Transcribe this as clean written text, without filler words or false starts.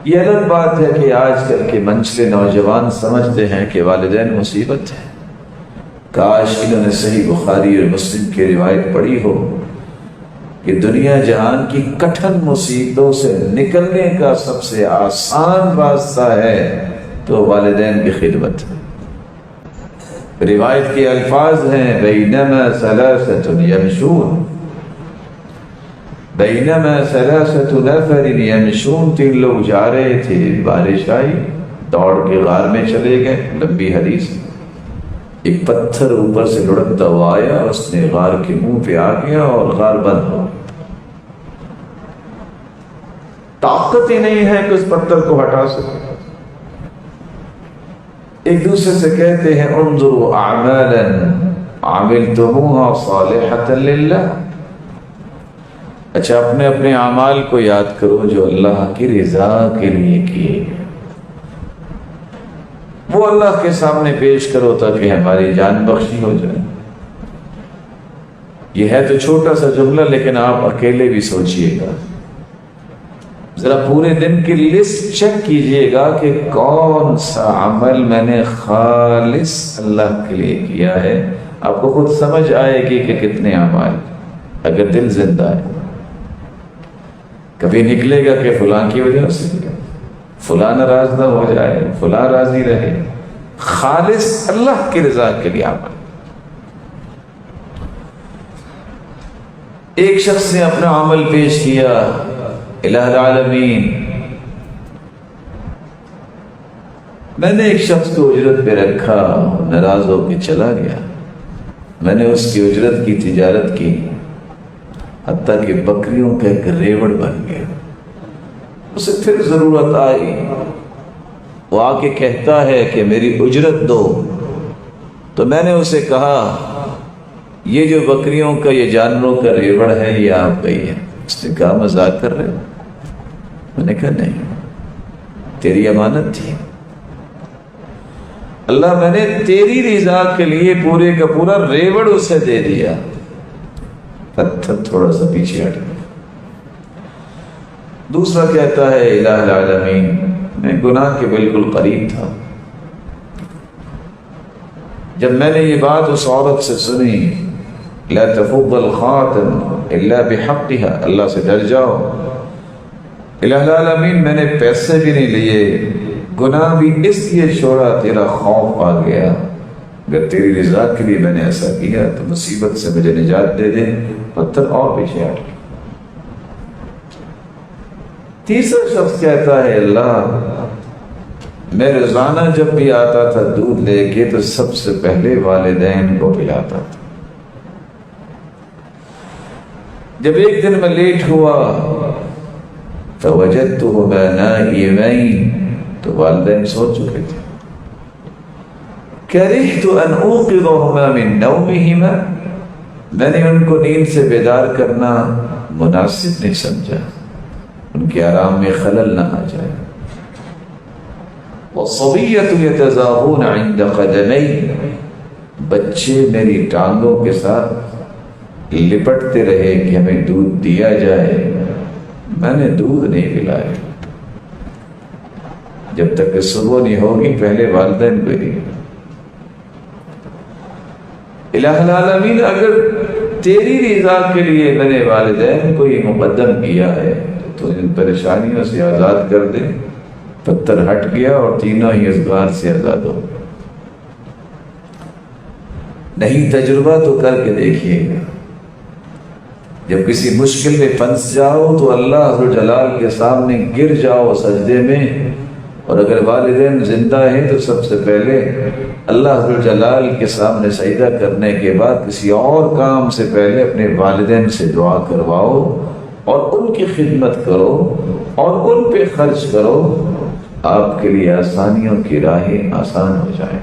یہ الگ بات ہے کہ آج کل کے منچلے نوجوان سمجھتے ہیں کہ والدین مصیبت ہے۔ کاش انہوں نے صحیح بخاری اور مسلم کی روایت پڑھی ہو کہ دنیا جہان کی کٹھن مصیبتوں سے نکلنے کا سب سے آسان راستہ ہے تو والدین کی خدمت ہے۔ روایت کے الفاظ ہیں بینما ثلاثۃ یمشون، بینما ثلاثۃ نفر یمشون، 3 لوگ جا رہے تھے، بارش آئی، دوڑ کے غار میں چلے گئے، لمبی حدیث۔ ایک پتھر اوپر سے لڑکتا ہوا آیا، اس نے غار کے منہ پہ آ گیا اور غار بند ہو گیا۔ طاقت ہی نہیں ہے کہ اس پتھر کو ہٹا سکے۔ ایک دوسرے سے کہتے ہیں انظروا اعمالا عملتموها صالحة للہ، اچھا اپنے اپنے اعمال کو یاد کرو جو اللہ کی رضا کے لیے کیے گئے، وہ اللہ کے سامنے پیش کرو تاکہ ہماری جان بخشی ہو جائے۔ یہ ہے تو چھوٹا سا جملہ، لیکن آپ اکیلے بھی سوچئے گا، ذرا پورے دن کی لسٹ چیک کیجئے گا کہ کون سا عمل میں نے خالص اللہ کے لیے کیا ہے۔ آپ کو خود سمجھ آئے گی کہ کتنے اعمال، اگر دل زندہ ہے۔ کبھی نکلے گا کہ فلاں کی وجہ سے فلاں ناراض نہ ہو جائے، فلاں راضی رہے، خالص اللہ کی رضا کے لیے عمل۔ ایک شخص نے اپنا عمل پیش کیا، الہ العالمین میں نے ایک شخص کو اجرت پہ رکھا، ناراض ہو کے چلا گیا، میں نے اس کی اجرت کی تجارت کی، حتیٰ کہ بکریوں کا ایک ریوڑ بن گیا۔ اسے پھر ضرورت آئی، وہ آ کے کہتا ہے کہ میری اجرت دو، تو میں نے اسے کہا یہ جو بکریوں کا، یہ جانوروں کا ریوڑ ہے، یہ آپ کا ہی ہے۔ اس نے کہا مذاق کر رہے ہو؟ میں نے کہا نہیں، تیری امانت تھی، اللہ میں نے تیری رضا کے لیے پورے کا پورا ریوڑ اسے دے دیا۔ پتھر تھوڑا سا پیچھے ہٹ گیا۔ دوسرا کہتا ہے الہ العالمین میں گناہ کے بالکل قریب تھا، جب میں نے یہ بات اس عورت سے سنی لا تفض الخاتم الا بحقها، اللہ سے ڈر جاؤ، الہ العالمین میں نے پیسے بھی نہیں لیے، گناہ بھی اس لیے چھوڑا تیرا خوف آ گیا، اگر تیری رضا کے لیے میں نے ایسا کیا تو مصیبت سے مجھے نجات دے دے۔ پتھر اور پیچھے ہٹ گیا۔ تیسرا شخص کہتا ہے اللہ میں روزانہ جب بھی آتا تھا دودھ لے کے تو سب سے پہلے والدین کو پلاتا تھا، جب ایک دن میں لیٹ ہوا فوجدتهما نائمین، تو والدین سو چکے تھے، کرہت ان اوقظهما من نومهما، میں نے ان کو نیند سے بیدار کرنا مناسب نہیں سمجھا، ان کے آرام میں خلل نہ آ جائے۔ والصبیۃ یتزاغون عند قدمی، بچے میری ٹانگوں کے ساتھ لپٹتے رہے کہ ہمیں دودھ دیا جائے، میں نے دودھ نہیں پلایا، جب تک کہ صبح نہیں ہوگی پہلے والدین کو دیا۔ الہ العالمین اگر تیری رضا کے لیے میں نے والدین کو یہ مقدم کیا ہے تو ان پریشانیوں سے آزاد کر دے۔ پتھر ہٹ گیا اور تینوں ہی اس غار سے آزاد ہو گئے۔ نہیں تجربہ تو کر کے دیکھیے گا، جب کسی مشکل میں پھنس جاؤ تو اللہ عز جلال کے سامنے گر جاؤ سجدے میں، اور اگر والدین زندہ ہیں تو سب سے پہلے اللہ عز جلال کے سامنے سجدہ کرنے کے بعد کسی اور کام سے پہلے اپنے والدین سے دعا کرواؤ اور ان کی خدمت کرو اور ان پہ خرچ کرو، آپ کے لیے آسانیوں کی راہیں آسان ہو جائیں۔